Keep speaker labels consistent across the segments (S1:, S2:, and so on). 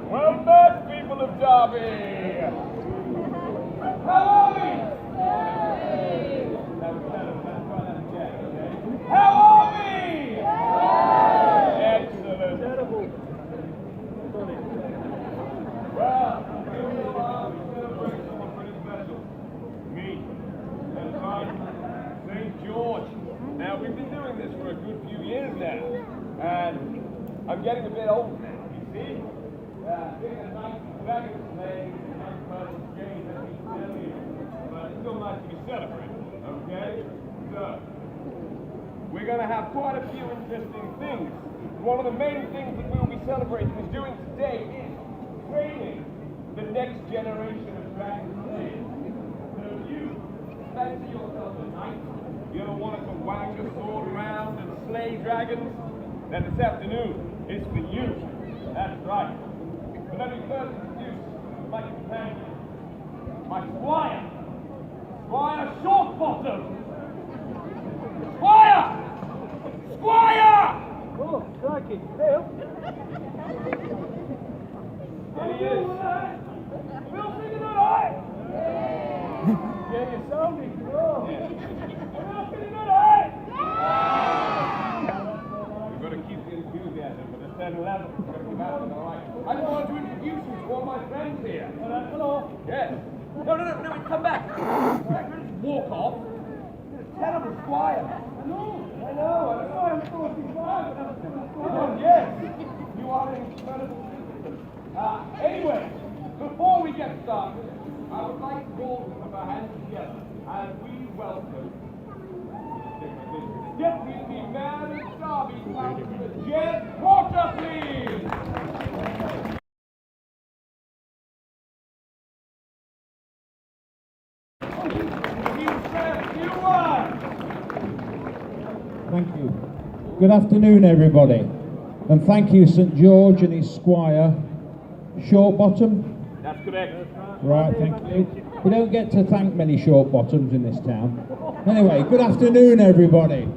S1: Well met, people of Derby! How are we? How are we? Excellent. Well, here we are, we celebrate someone pretty special. Me. That's right. St. George. Now, we've been doing this for a good few years now, and I'm getting a bit old now, you see? Being a nice dragon slave, a nice person's game, let me tell you. But it's still nice to be celebrated, okay? So, we're going to have quite a few interesting things. One of the main things that we'll be celebrating is doing today is training the next generation of dragon slaves. So if you fancy yourself a knight, you don't want to wag your sword around and slay dragons, then this afternoon is for you. That's right. But let me first introduce my companion, my squire, Squire Shortbottom. Squire! Squire!
S2: Oh, crikey. Hey,
S1: There he is.
S2: Bill, singing all right? Yeah, you're sounding. Oh. Bill, singing all right?
S1: We've got to keep the enthusiasm for the 10-11. We've got to keep out all right. I just wanted to introduce you to all my friends here.
S2: Hello.
S1: Yes. No, come back. Walk off. You're a terrible squire.
S2: I know. That's why I'm 45.
S1: Oh, yes. You are an incredible citizen. Anyway, before we get started, I would like to all put our hands together as we welcome Deputy Mayor of Derby, Councillor Jed Porter, please.
S3: Thank you. Good afternoon, everybody. And thank you, St. George and his squire, Shortbottom.
S1: That's correct.
S3: Right, thank you. We don't get to thank many Shortbottoms in this town. Anyway, good afternoon, everybody.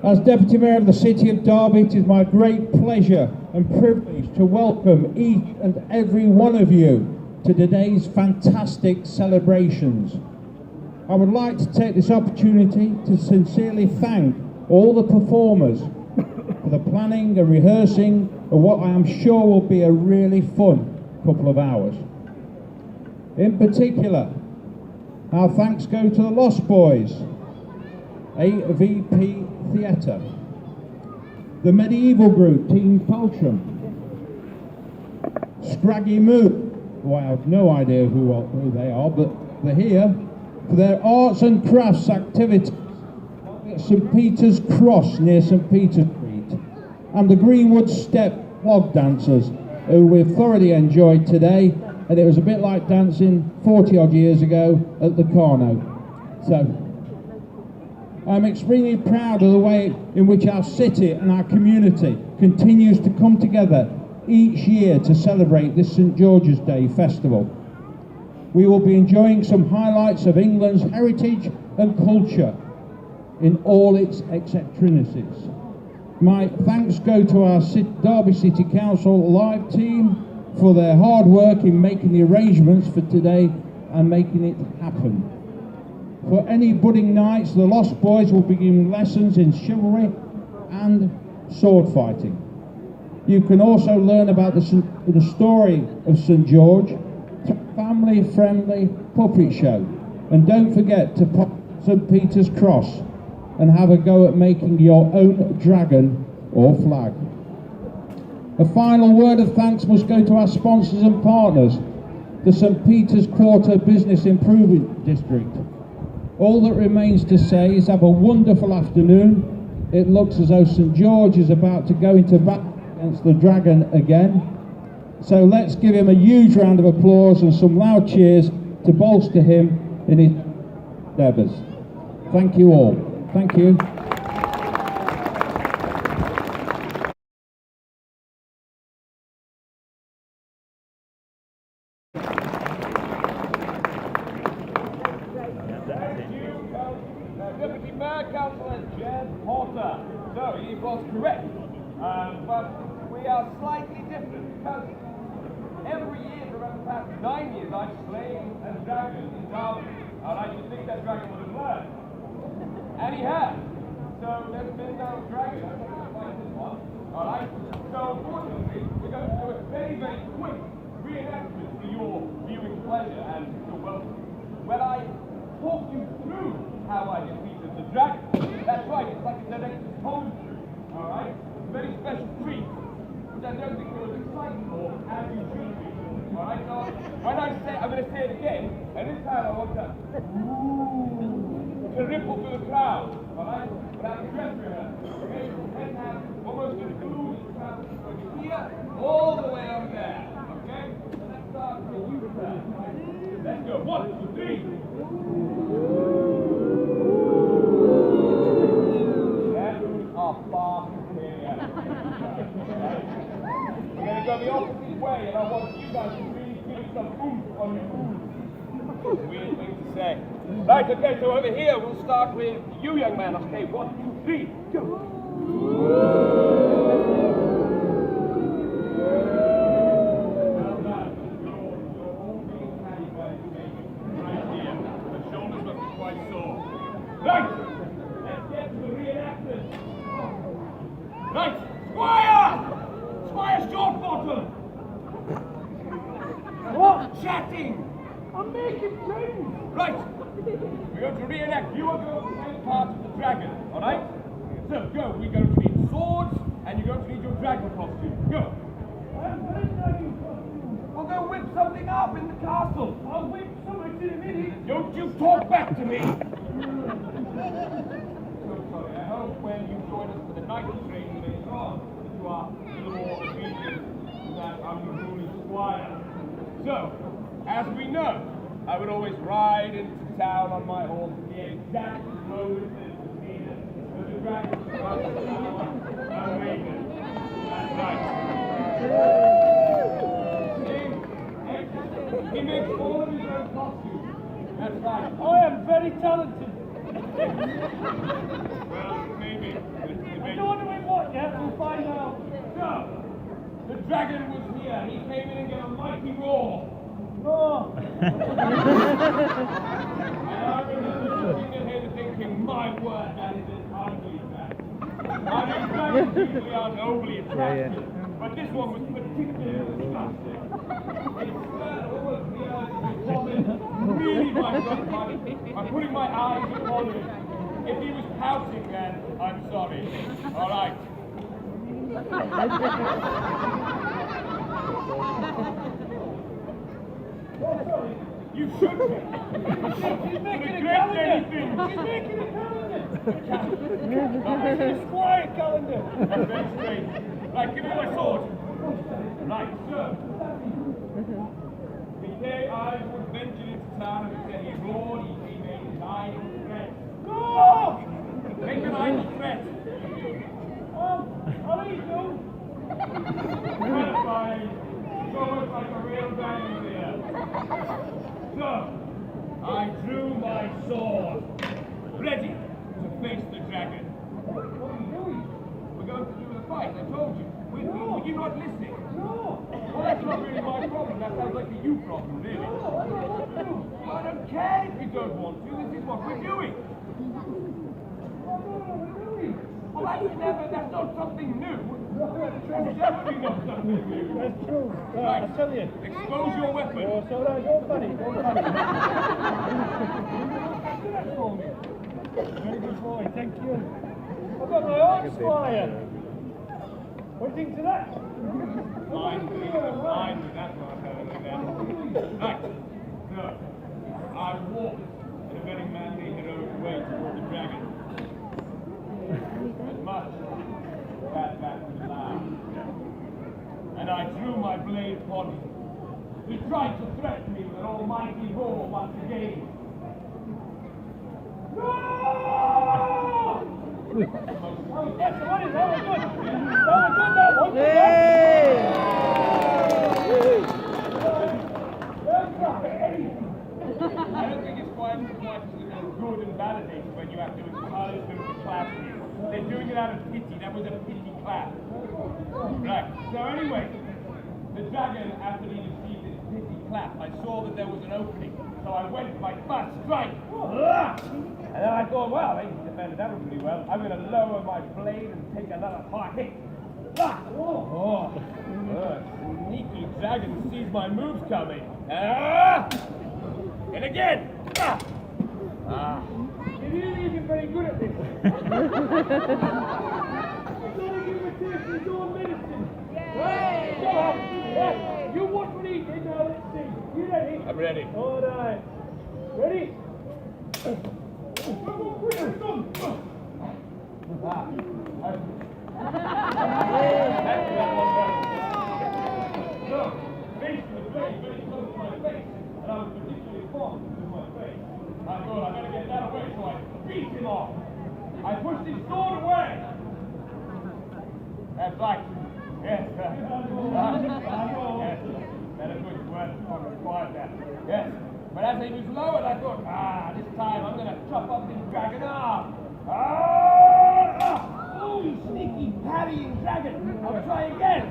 S3: As Deputy Mayor of the City of Derby, it is my great pleasure and privilege to welcome each and every one of you to today's fantastic celebrations. I would like to take this opportunity to sincerely thank all the performers for the planning and rehearsing of what I am sure will be a really fun couple of hours. In particular, our thanks go to the Lost Boys, AVP Theatre, the medieval group Team Paltram, Scraggy Moo, who I have no idea who they are, but they're here, for their arts and crafts activities at St. Peter's Cross near St. Peter Street, and the Greenwood Step Clog Dancers, who we've thoroughly enjoyed today, and it was a bit like dancing 40 odd years ago at the Carno. So, I'm extremely proud of the way in which our city and our community continues to come together each year to celebrate this St. George's Day festival. We will be enjoying some highlights of England's heritage and culture in all its eccentricities. My thanks go to our Derby City Council live team for their hard work in making the arrangements for today and making it happen. For any budding knights, the Lost Boys will be giving lessons in chivalry and sword fighting. You can also learn about the story of St. George, family-friendly puppet show. And don't forget to pop St. Peter's Cross and have a go at making your own dragon or flag. A final word of thanks must go to our sponsors and partners, the St. Peter's Quarter Business Improvement District. All that remains to say is have a wonderful afternoon. It looks as though St. George is about to go into battle against the dragon again. So let's give him a huge round of applause and some loud cheers to bolster him in his endeavours. Thank you all. Thank you.
S1: Deputy Mayor, Councillor Jed Porter. So, he was correct. But we are slightly different because every year for about the past 9 years, I've slain a dragon in Derby. And I should think that dragon would have learned. And he has. So there's been no dragon like this one. Alright? So unfortunately, we're going to do a very, very quick reenactment for your viewing pleasure and your welcome. When I talk you through how I defeated the dragon, that's right, it's like a direct commentary. Alright? It's a very special treat, which I don't think you're as excited for as you should be. Alright, so when I say, I'm going to say it again, and this time I want that to ripple through the crowd. Alright? Without dress rehearsal. Okay? Let's have almost an illusion crowd from here all the way up there. Okay? So let's start with you first. Let's go. 1, 2, 3. That are far here. We're going to go the opposite way, and I want you guys to really give me some oomph on your oomph. Weird thing to say. Right, okay, so over here we'll start with you, young man. Okay, 1, 2, 3, go. Right, let's get to the reenactors. Right, Squire! Squire Shortbottom!
S2: What?
S1: Chatting!
S2: I'm making friends.
S1: Right, we're going to reenact. You are going to play part of the dragon, alright? So, go. We're going to need swords, and you're going to need your dragon costume. Go.
S2: I'm very dragon costume.
S1: We'll go whip something up in the castle.
S2: I'll whip something in a minute.
S1: Don't you talk back to me! So sorry, I hope when you join us for the night train later on, that you are a little more obedient to that unruly squire. So, as we know, I would always ride into town on my horse at the exact moment that the dragon struck our awaken. That's right. See? He makes all of his own costumes. That's right.
S2: I am very talented.
S1: Well, maybe.
S2: I don't know what yet. We'll find out.
S1: So, the dragon was here. He came in and gave a mighty roar.
S2: Oh.
S1: And I remember looking at him and thinking, my word, that is an ugly dragon. I mean, dragons usually are nobly attractive, but this one was particularly disgusting. It slurred almost the earth with vomit, really my God, I'm putting my eyes upon him. If he was pouting then, I'm sorry. All right. You should be.
S2: She's making a calendar. She's making a calendar. A squire calendar.
S1: That's very strange. Right, give me my sword. Right, so. The day I would venture into town and said he roared, he made an idle threat.
S2: No!
S1: Make an idle threat.
S2: I'll eat you.
S1: Gratifying. It's almost like a real dragon here. So, I drew my sword, ready to face the dragon. What are you doing? We're going to do the fight, I told you. Were you not listening?
S2: No.
S1: Well, that's not really my problem. That sounds like a you problem, really.
S2: No, I don't want to.
S1: I don't care if you don't want to. This is what we're doing. Well, that's not something new. That's definitely not something new.
S2: That's true.
S1: Right.
S2: I tell you.
S1: Expose your weapon.
S2: Oh, so right, go funny, go funny. Do that for me. Very good boy, thank you. I've got my own squire. What do you think to that?
S1: Mine with that one, right. So, I walked in a very manly, heroic way toward the dragon. As much as that was loud. And I drew my blade upon him. He tried to threaten me with an almighty roar once again. No!
S2: Yes, what is that? That was good. That was good, that one.
S1: I don't think it's quite as good and validated when you have to encourage them to clap you. They're doing it out of pity. That was a pity clap. Right. So anyway, the dragon, after he received his pity clap, I saw that there was an opening, so I went for my first strike. And then I thought, well, he defended that one pretty well. I'm going to lower my blade and take another hard hit. Sneaky dragon sees my moves coming. And again.
S2: You really isn't very good at this. You've got to give him a taste of his own medicine. Right, come on. Yeah. You watch what he did, now let's see. You ready?
S1: I'm ready.
S2: All right. Ready?
S1: No, face to the blade very close to my face, and I was particularly fond of my face. I thought I better get that away, so I beat him off. I pushed his sword away. That's right. Yes, yes. Better put words on the quiet there. Yes. But as he was lowered, I thought, this time I'm going to chop off this dragon arm. Oh, you sneaky parrying dragon. I'll try again.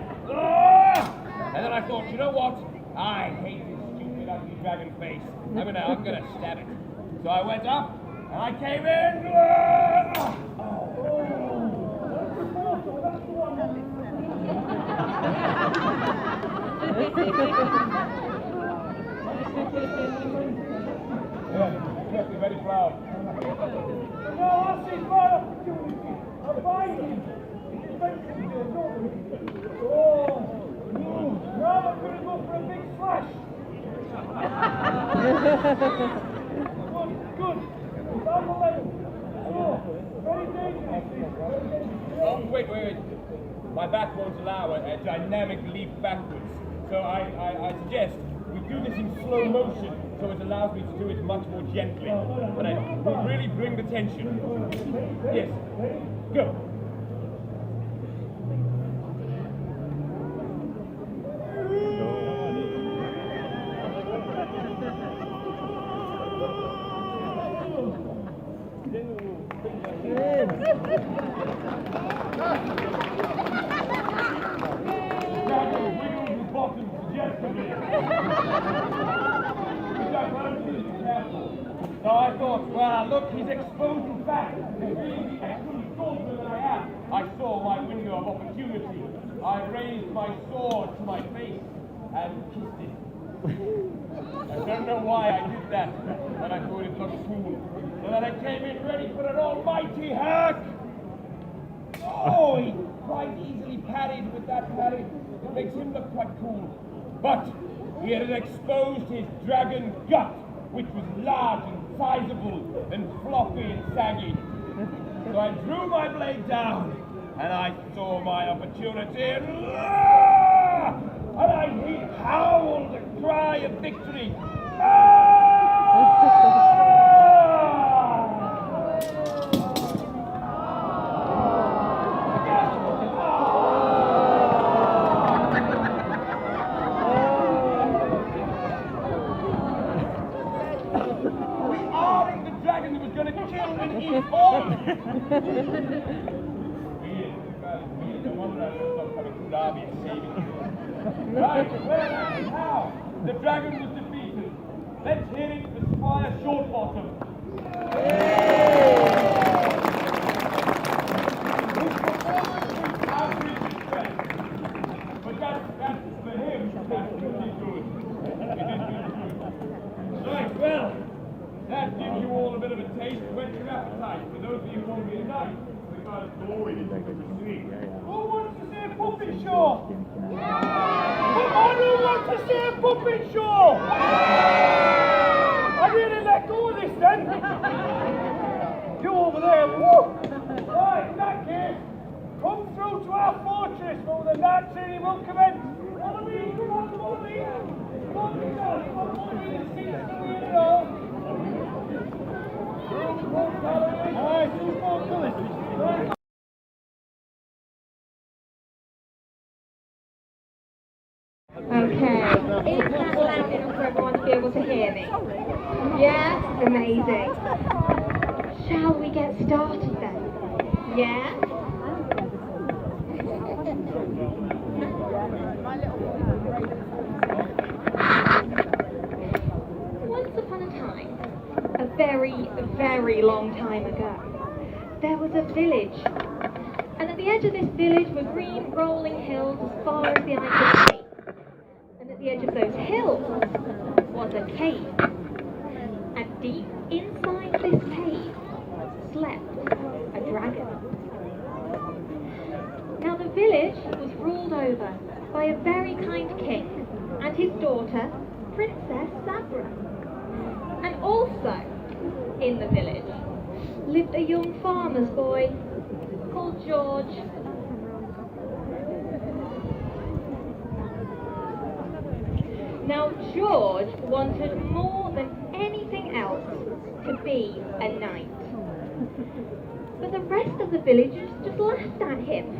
S1: And then I thought, you know what? I hate this stupid, ugly dragon face. I'm gonna stab it. So I went up, and I came in. Yeah, ready for out.
S2: No, I'll see my opportunity. I'll find him. He's eventually going to Oh, now I'm going to go for a big slash. Good. Down the leg. Very dangerous.
S1: Oh, wait. My back won't allow a dynamic leap backwards. So I suggest we do this in slow motion, so it allows me to do it much more gently. But I will really bring the tension. Yes. Go. So I thought, well, look, he's exposed his back. Being the excellent swordsman that I am, I saw my window of opportunity. I raised my sword to my face and kissed it. I don't know why I did that, but I thought it looked cool. So then I came in ready for an almighty hack. Oh, he quite easily parried with that parry. It makes him look quite cool. But he had exposed his dragon gut, which was large and sizable and floppy and saggy. So I drew my blade down and I saw my opportunity and he howled a cry of victory. Right, well, that's how the dragon was defeated. Let's hear it for Squire Shortbottom. His performance was average at best. But that's for him, that's pretty good. It is pretty good. Right, well, that gives you all a bit of a taste of whet your appetite. For those of you who want me tonight, we got a story to see.
S2: Who wants to see a puppet show? Come on, who wants to see a puppet show? I really let go of this then. You over there, woo! Right, in that case, come through to our fortress for the night training will commence. Follow me, come on, follow me. Follow me, darling, follow me, the seats are in it all. Alright, who's more coming? Right.
S4: Okay, is that loud enough for everyone to be able to hear me? Yeah? Amazing. Shall we get started then? Yeah? very, very long time ago, there was a village. And at the edge of this village were green rolling hills as far as the eye could see. And at the edge of those hills was a cave. And deep inside this cave slept a dragon. Now the village was ruled over by a very kind king and his daughter, Princess Sabra. And also in the village lived a young farmer's boy called George. Now George wanted more than anything else to be a knight. But the rest of the villagers just laughed at him.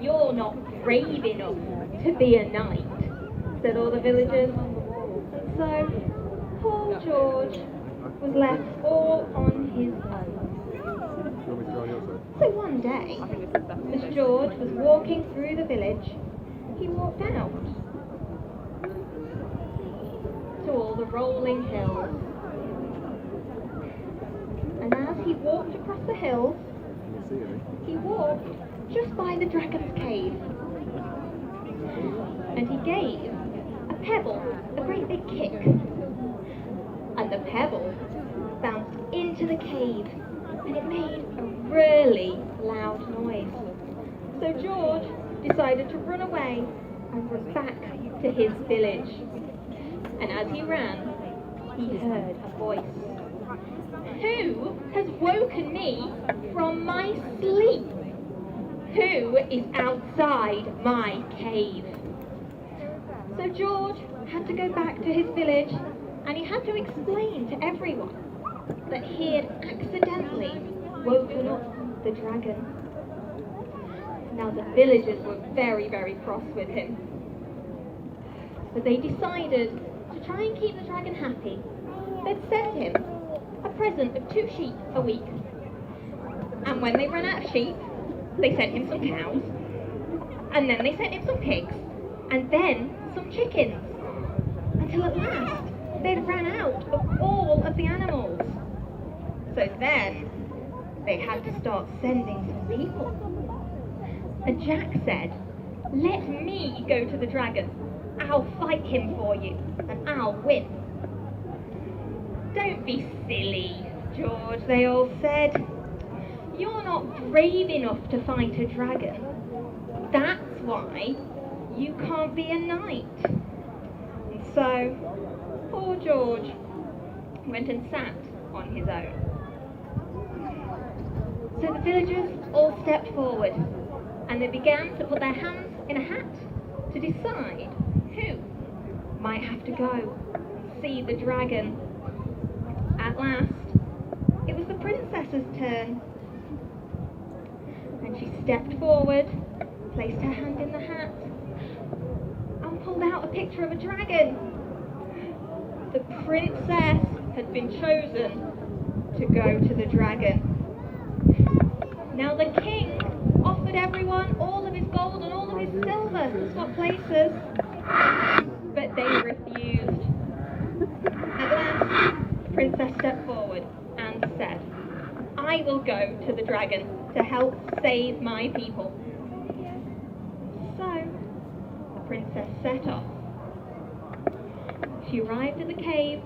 S4: "You're not brave enough to be a knight," said all the villagers. And so poor George was left all on his own. So one day, as George was walking through the village, he walked out to all the rolling hills. And as he walked across the hills, he walked just by the dragon's cave. And he gave a pebble a great big kick. And the pebble bounced into the cave, and it made a really loud noise. So George decided to run away and run back to his village. And as he ran, he heard a voice. "Who has woken me from my sleep? Who is outside my cave?" So George had to go back to his village, and he had to explain to everyone that he had accidentally woken up the dragon. Now the villagers were very, very cross with him. But they decided to try and keep the dragon happy. They'd send him a present of 2 sheep a week. And when they ran out of sheep, they sent him some cows. And then they sent him some pigs. And then some chickens. Until at last, they'd ran out of all of the animals. So then, they had to start sending some people. And Jack said, "Let me go to the dragon. I'll fight him for you, and I'll win." "Don't be silly, George," they all said. "You're not brave enough to fight a dragon. That's why you can't be a knight." And so, poor George went and sat on his own. So the villagers all stepped forward, and they began to put their hands in a hat to decide who might have to go and see the dragon. At last, it was the princess's turn. And she stepped forward, placed her hand in the hat, and pulled out a picture of a dragon. The princess had been chosen to go to the dragon. Now the king offered everyone all of his gold and all of his silver to swap places, but they refused. At last, the princess stepped forward and said, "I will go to the dragon to help save my people." So, the princess set off. She arrived at the cave,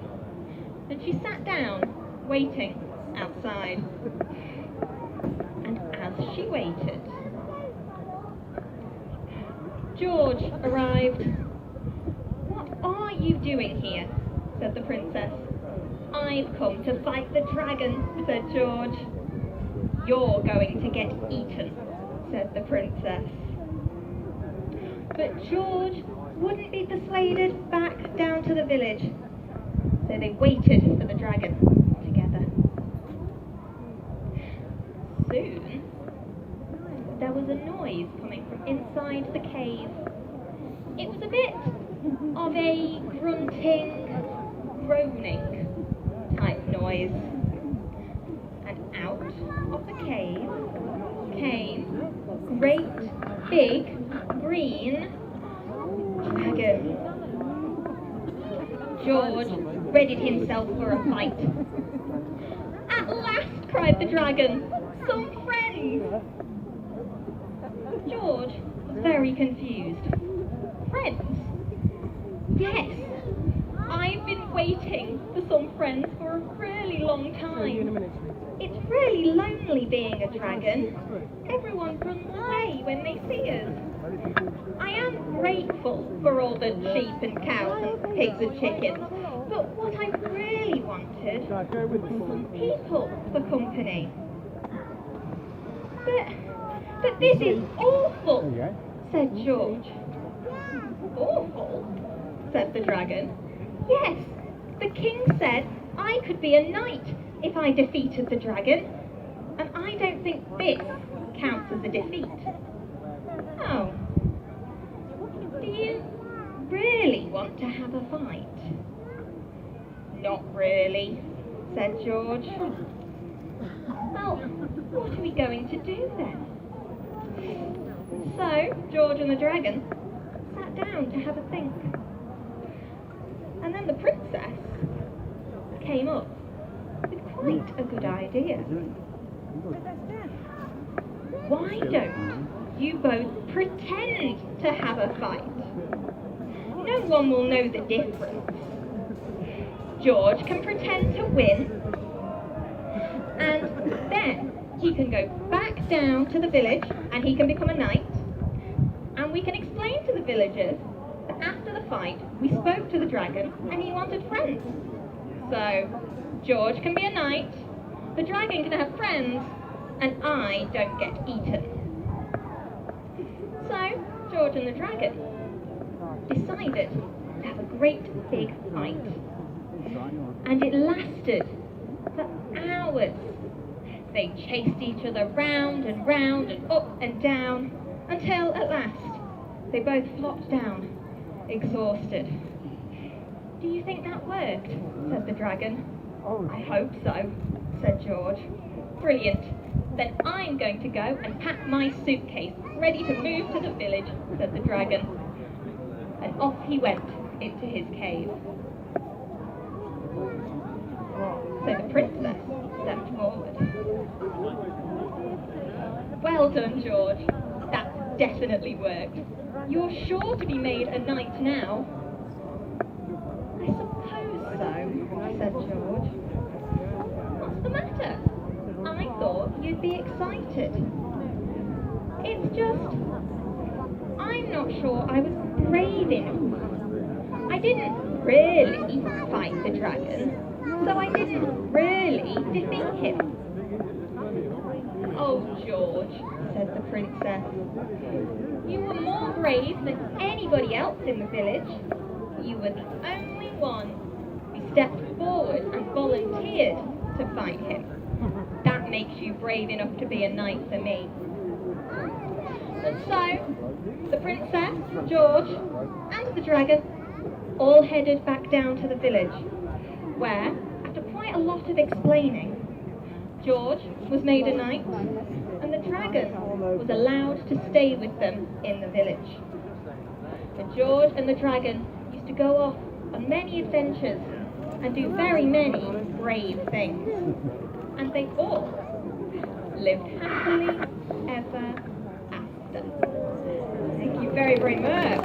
S4: and she sat down, waiting outside. And as she waited, George arrived. "What are you doing here?" said the princess. "I've come to fight the dragon," said George. "You're going to get eaten," said the princess. But George wouldn't be persuaded back down to the village, so they waited for the dragon together. Soon, there was a noise coming from inside the cave. It was a bit of a grunting, groaning type noise. And out of the cave came a great big green dragon. George readied himself for a fight. cried the dragon. Some friends! George was very confused. Friends? Yes. I've been waiting for some friends for a really long time. It's really lonely being a dragon. Everyone runs away when they see us. I am grateful for all the sheep and cows and pigs and chickens, but what I really wanted was some people for company. But this is awful, said George. Awful, said the dragon. Yes, the king said I could be a knight if I defeated the dragon, and I don't think this counts as a defeat. Oh, do you really want to have a fight? Not really, said George. Well, what are we going to do then? So, George and the dragon sat down to have a think. And then the princess came up with quite a good idea. Why don't you both pretend to have a fight? No one will know the difference. George can pretend to win, and then he can go back down to the village and he can become a knight, and we can explain to the villagers that after the fight we spoke to the dragon and he wanted friends. So George can be a knight, the dragon can have friends, and I don't get eaten. So George and the dragon decided to have a great big fight, and it lasted for hours. They chased each other round and round and up and down until at last they both flopped down, exhausted. Do you think that worked? Said the dragon. I hope so, said George. Brilliant. Then I'm going to go and pack my suitcase, ready to move to the village, said the dragon. And off he went into his cave. So the princess stepped forward. Well done, George. That definitely worked. You're sure to be made a knight now. I suppose so, said George. What's the matter? I thought you'd be excited. It's just, I'm not sure I was brave enough. I didn't really fight the dragon, so I didn't really defeat him. Oh, George, said the princess, you were more brave than anybody else in the village. You were the only one who stepped forward and volunteered to fight him. That makes you brave enough to be a knight for me. And so, the princess, George, and the dragon all headed back down to the village, where, after quite a lot of explaining, George was made a knight, and the dragon was allowed to stay with them in the village. And George and the dragon used to go off on many adventures and do very many brave things. And they all lived happily ever after. Thank you very, very much.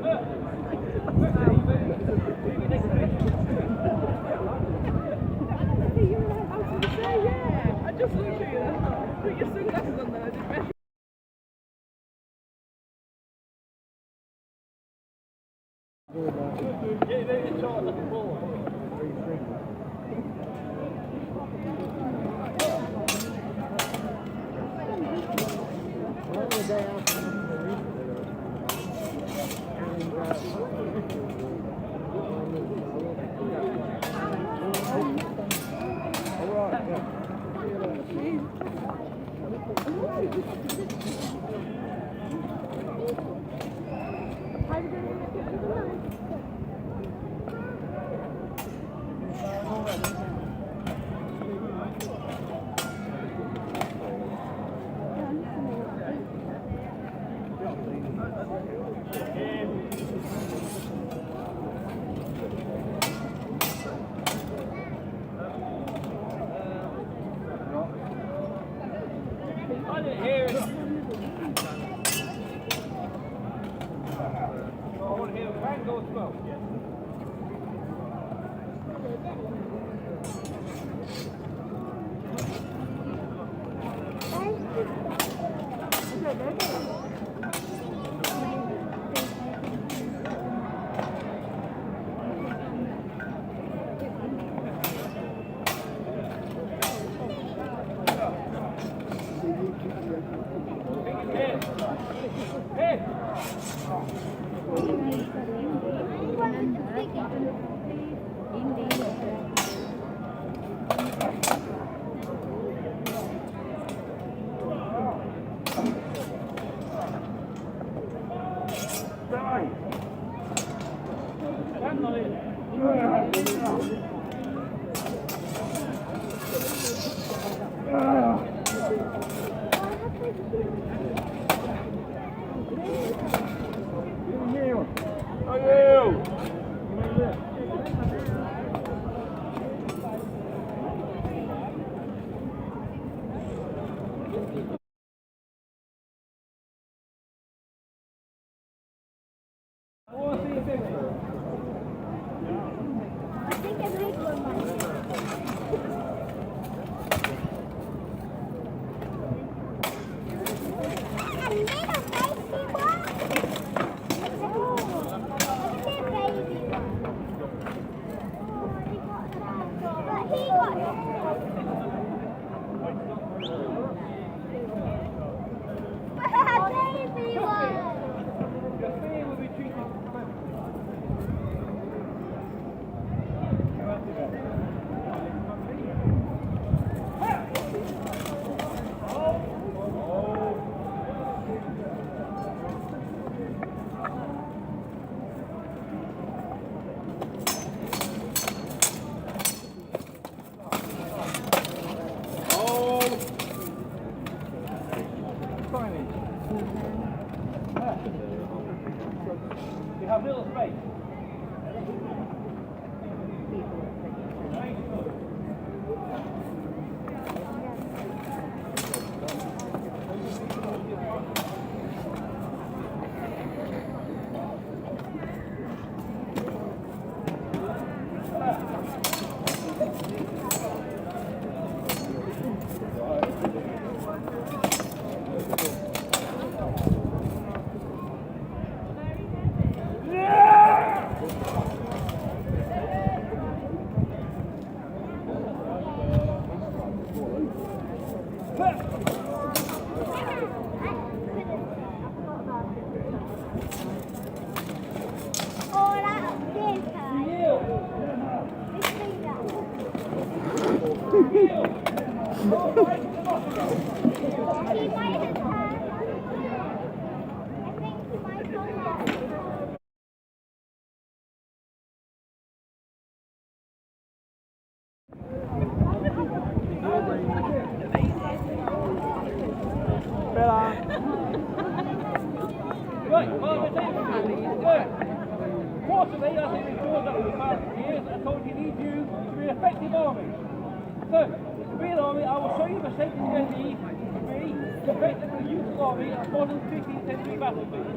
S2: Look. I didn't hear it. I want to hear the bang go as well. You have little space. Right, quarterly, I think we've drawn up for the past years. I told you need you to be an effective army. So, to be an army, I will show you the safety you need to be effective and useful army at a modern 15th century battlefield.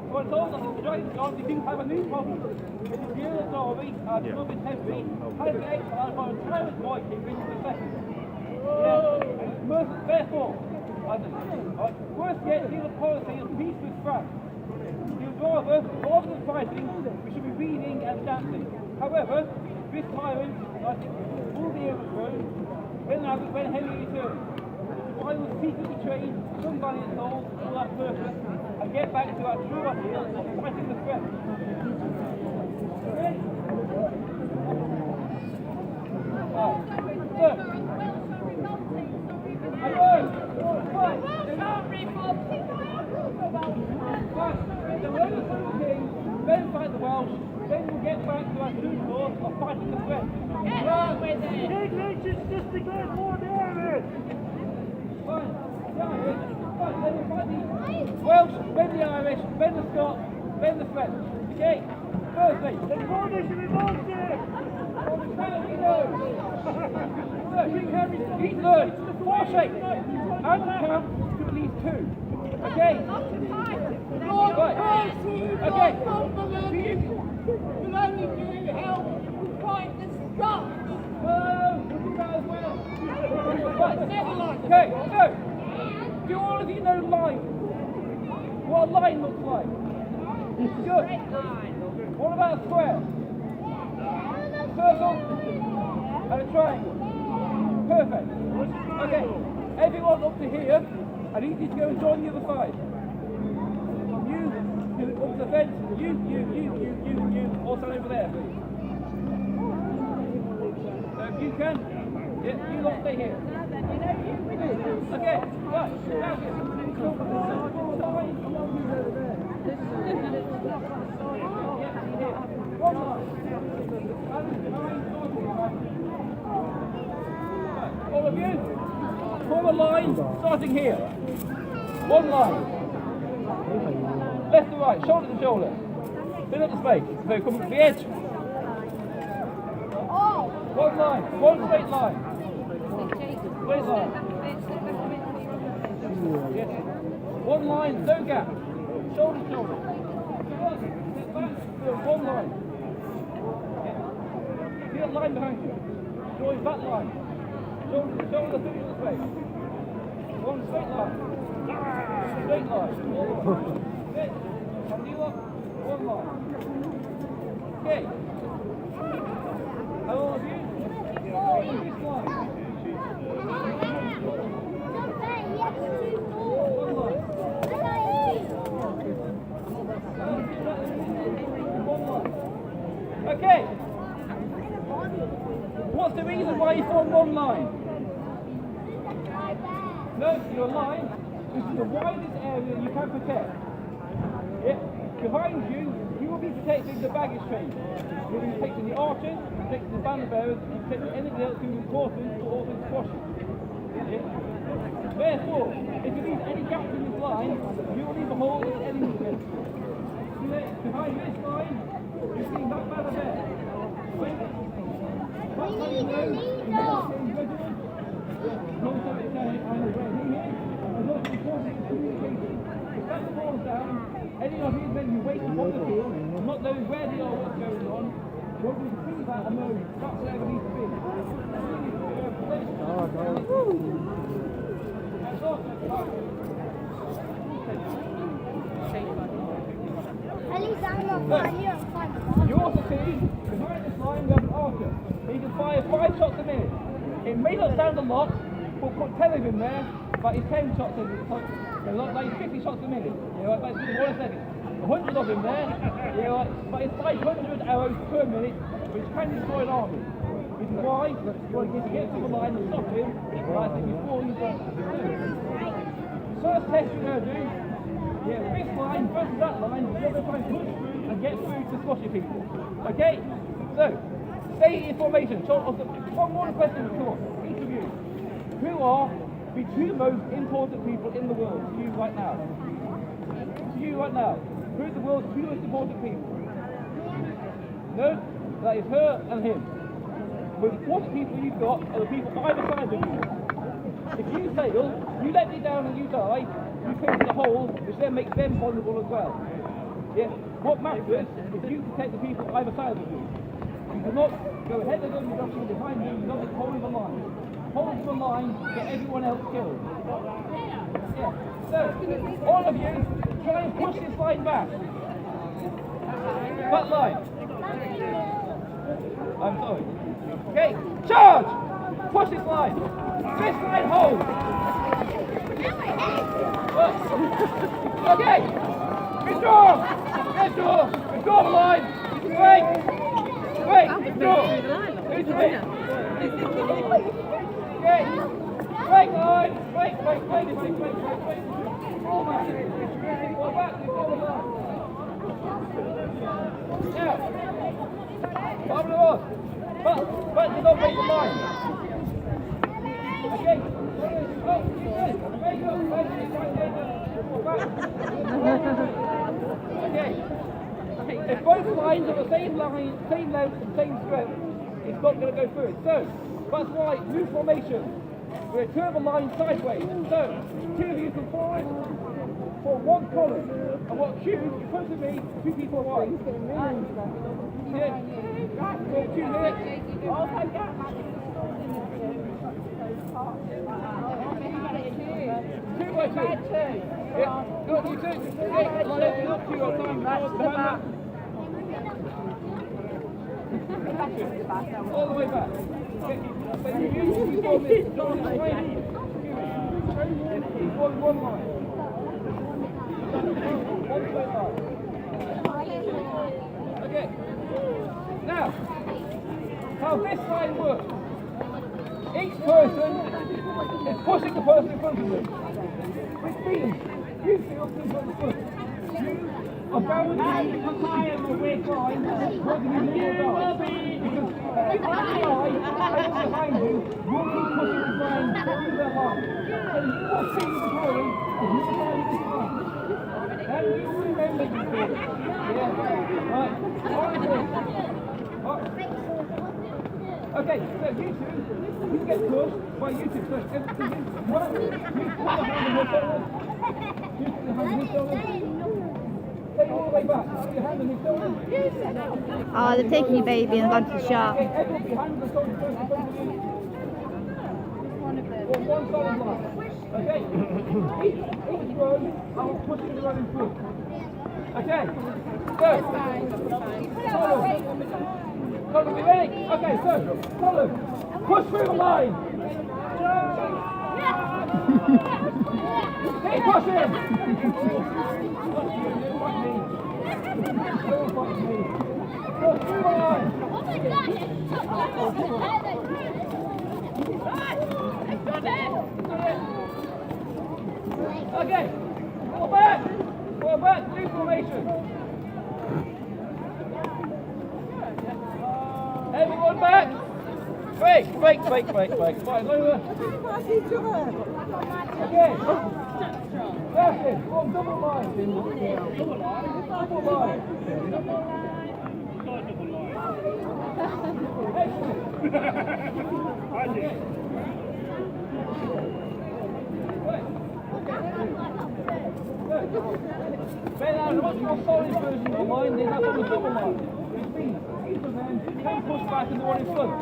S2: So I told us the Giants Army do have a new problem. It is the Union's army, the Northern Heavy, has been exiled by a tyrant Viking, Richard II. Therefore, worse yet, he has a policy of peace with France. Rather than fighting, we should be reading and dancing. However, this tyrant, I think, will be overthrown when Henry returns. I will secretly train some valiant souls for that purpose and get back to our true ideal of fighting the threat. Okay? Then fight the Welsh, then we'll get back to our true cause of fighting the threat. Big Nature's just declared war there! Fine, then we'll fight the Welsh, then the Irish, then the Scots, then the French. Okay? Thursday, there's more nation involved here! How do we know? He's learned 4 shapes and count to at least 2. Okay? Right. Okay.
S5: Will only do help fight the Scots.
S2: Look at that as well. Right. Okay, so, do all of you know line? What a line looks like? Good. What about a square? Circle? And a triangle? Perfect. Okay, everyone up to here, I need you to go and join the other side. You, up the fence, you, all stand over there, please. So if you can, yeah, you lot stay here. Okay, right, now all of you, form a line starting here. One line. Left to right, shoulder to shoulder. Fill up the space. So come to the edge. One line, one straight line. Straight line. Yes. One line, no gap. Shoulder to shoulder. One line. See that line behind you. Join that line. Shoulder to shoulder, finish the space. One straight line. Straight line. Good. And you up. One line. Okay. How all of you? This line. One line. One line. Okay. What's the reason why you form one line? No, your line is the widest area you can protect. Yeah. Behind you, you will be protecting the baggage train. You'll be protecting the archers, protecting the banner bearers, and protecting anything else who's important or also squashing. Yeah. Therefore, if you leave any gaps in this line, you will leave a hole in any movement. Behind this line, you see that banner there.
S5: We need a leader.
S2: Any of you men who wait upon the field, not knowing where they are, what's going on, will be see that and know that's where we need to be.
S5: At least I'm not fine. You're fine.
S2: You also see, behind this line we have an archer. He can fire 5 shots a minute. It may not sound a lot, but put 10 of him there, but he's 10 shots a minute. Like he's 50 shots a minute. You know, that's 1 second. 100 of him there, you know, but it's 500 arrows per minute, which can destroy an army. Which is why you want to get to the line and stop him, like I think before you got to do. First test you're going to do, yeah, this line versus that line, you're going to try and push through and get through to squashing people. Okay? So, stay in formation. So, one more question before, each of you. Who are the 2 most important people in the world to you right now? To you right now. Who are the world's 2 most important people? No? That is her and him. The important people you've got are the people either side of you. If you fail, you let me down and you die, you fall into the hole, which then makes them vulnerable as well. Yeah? What matters is you protect the people either side of you. You do not go ahead of them, you don't go behind them, you don't hold the line. Hold the line, get everyone else killed. Yeah. So, all of you, try and push this line back. Back line. I'm sorry. Okay, charge! Push this line. This line hold. Okay. Withdraw. Withdraw. Withdraw the line. Wait. Wait. Withdraw. Wait. Okay. Break line. Wait. Wait. Fall back. Fall back. Withdraw the line. Now. Bottom of the horse. But you don't break the line. Okay. Okay. If both lines are the same line, same length, and same strength, it's not going to go through it. So that's why new formation. We turn the line sideways. So two of you can forward for one column, and what cue in front of me, two people wide. Yeah. So 2 minutes. Two by two. Yeah. Look, you two. Yeah. Line up to your time. All the way back. Okay. So you form this triangle. One line. One straight line. Okay. Now, how this line works. Each person is pushing the person in front of them. Which means you feel in front of the foot. You are going to be behind the weak line whether you live or not. Because if you lie behind you, you'll keep pushing the line through their line. So you will see the drawing and you will find this line. And you will remember you did. Yeah. Right. Okay, so you two, you get pushed by you two. So you pull the hand on your shoulders. You put the hand on your shoulders. Take it all the way back. Put your hand on your shoulders.
S6: Oh, they're taking your baby and gone to the shop.
S2: Okay, everyone behind the shoulders first in front of you. On one solid line. Okay? Each row, I will push you around in foot. Okay? So, Colin, be ready? Okay, so, Colin, push through the line. Keep pushing. Push through the line. Okay, fall back. Fall back, new formation. Everyone back! Break! Fine, over. Okay. That's it. One double line. Double line. Excellent. Okay. Ben, now, what's your solid version of the line? Then that's on the double line. Which means each of them can push back and the one in front.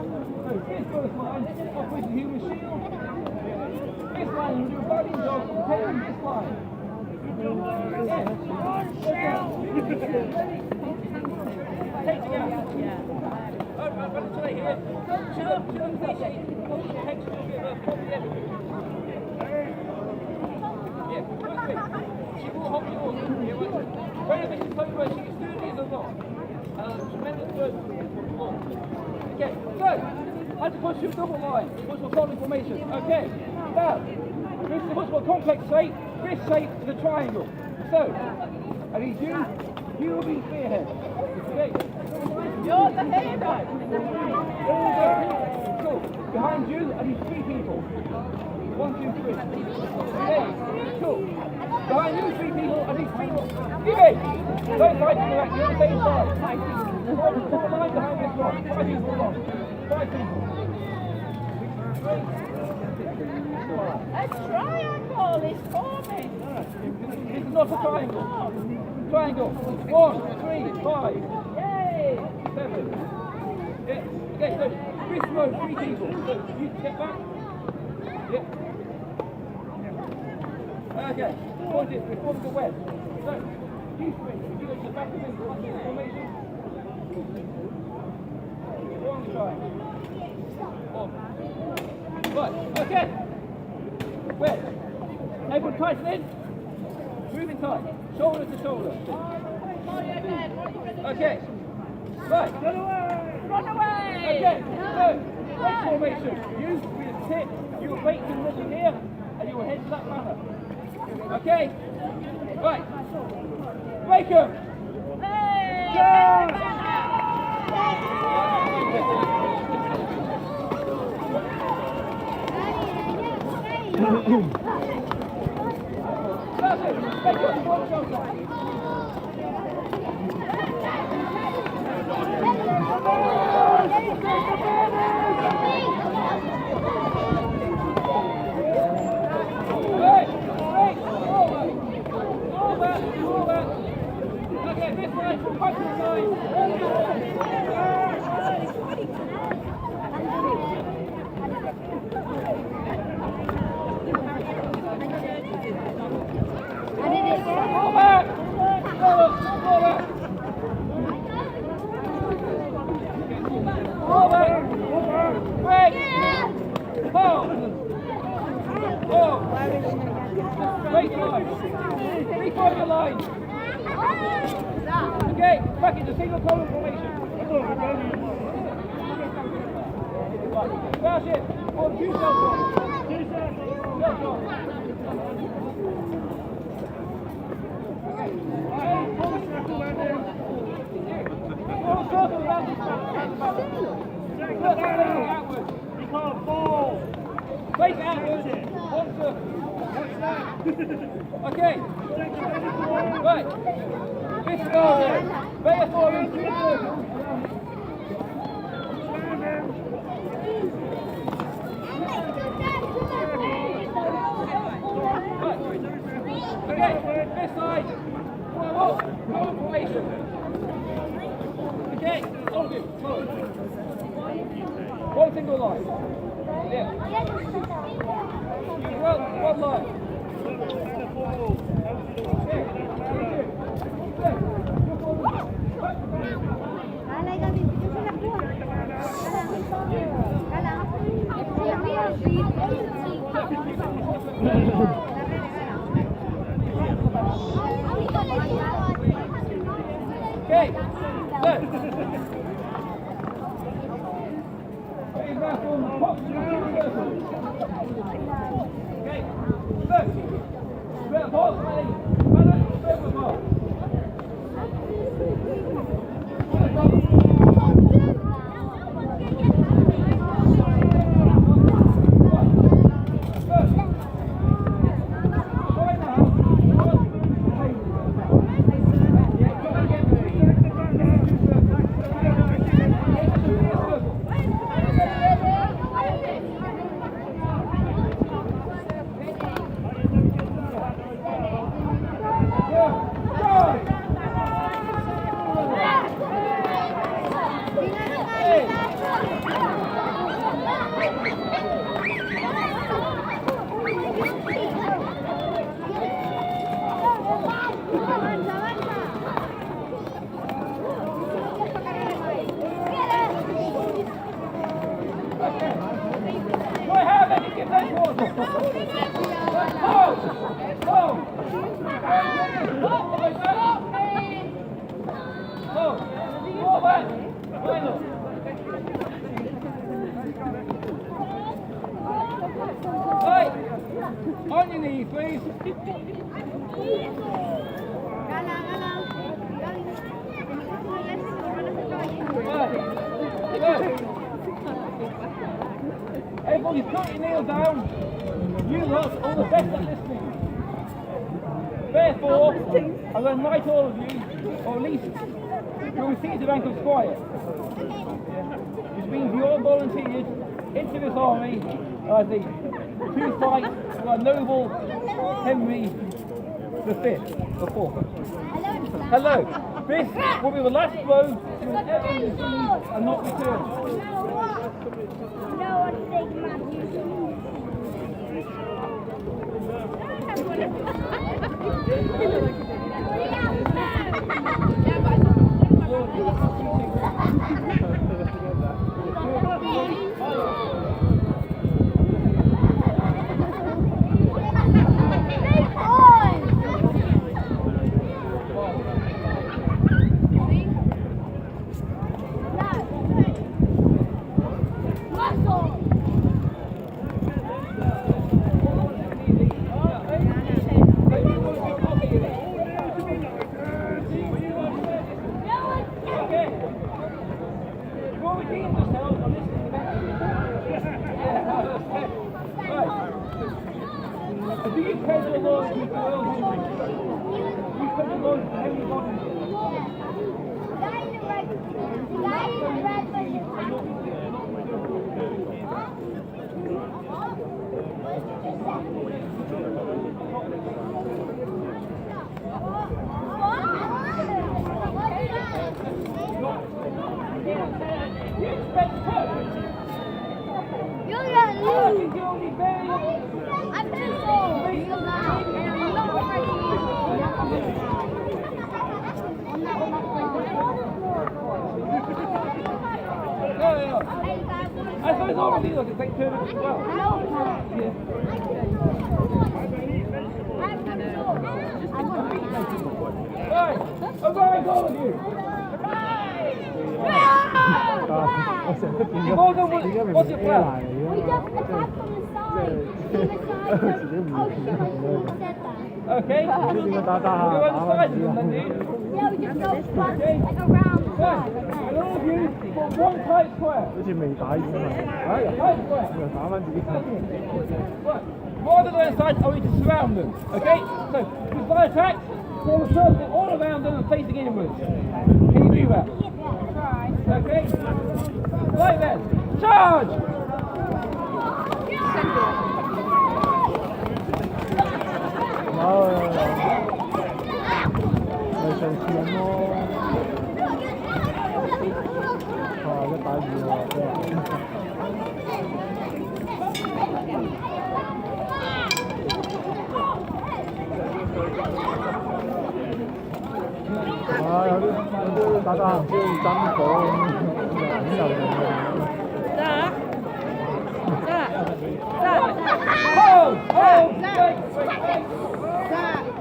S2: So this first line, off with the human shield. This line, you do a guardian dog, taking this line. Yes. Take it out. I'm going to try here. Chill up, please. Hold your head to the everything. Yeah, quickly. She will hold you on. Very much in place where she is doing it a lot. Tremendous work. Okay, so, I have to push you double line. Push for solid formation. Okay, now, this is much more complex shape. This shape is a triangle. So, I need you will be spearhead. Okay. You're the hero. Cool. Behind you, I need 3 people. 1, 2, 3. Okay, cool. Behind you, 3 people, I need 3 more. Give me! Don't fight to the left, you're on the same side. 5 people. 4 lines behind this one. 5 people along. 5 people.
S7: A triangle is forming.
S2: This is not a triangle. Triangle. 1, 3, 5.
S7: Yay!
S2: 7. Yeah. Okay, so this row, 3 people. So you step back. Yeah. Okay. Form the web. You switch. If you go to the back of the formation. One side. Right, okay. Wait. Everyone tighten in. Moving tight. Shoulder to shoulder. Okay. Right.
S7: Run away!
S2: Okay. So, break formation. You will tip. You will break to the middle here, and you will head to that manner. Okay. Right. Break them. That's it. Break them. One shoulder. Okay, this side, back to the side. Pull back. Pull back. Break. Pull. Break the line. Reform your line. Okay, back into single column formation. That's it. On 2 circles. 2 circles. You can't fall. Face outwards. 1 circle. Okay. Right. This scenario. Therefore, in 2 circles. Right. Okay. This side. Column formation. Okay. All good. Forward. 1 single line. Yeah. Well, 1 line. Okay, good. Please back on the top. Okay, good. Good, pause, ready. Balance, over bar. On your knees, please. Everybody put your nails down. You lot are all the best at listening. Therefore, I'm going to invite all of you, or at least you'll receive the rank of squire. Which means you're volunteered into this army as the to fight for our noble Henry V, the Fourth. Hello. This will be the last blow you will ever receive and not return.
S5: No one's taking my views.
S2: guys all see us, take turns as well. Right, arise all of you. Morgan, what's your plan?
S5: We just attack from the side.
S2: Okay. You want the size of them then, do you?
S5: Yeah, we just go front, like around the
S2: Right.
S5: side.
S2: And all of you form one tight square.
S8: 好似未打完啊！
S2: Tight square.
S8: 打翻自己球。
S2: Right. Rather than inside, I want you to surround them. Okay? So, if I attack, form a circle all around them and facing inwards. Can you do that? Okay? Right then. Charge!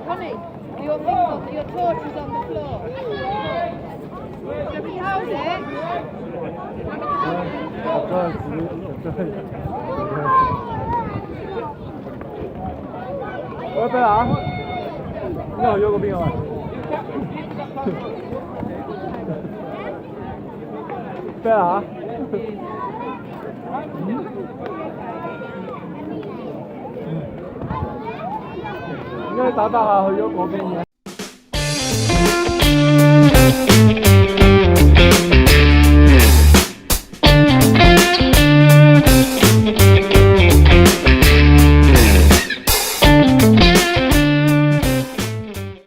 S6: Honey, your torch is on the floor. Shall we hold it?
S8: 喂，贝尔，你好，約嗰邊啊？贝爾，應該打下去咗嗰邊嘅。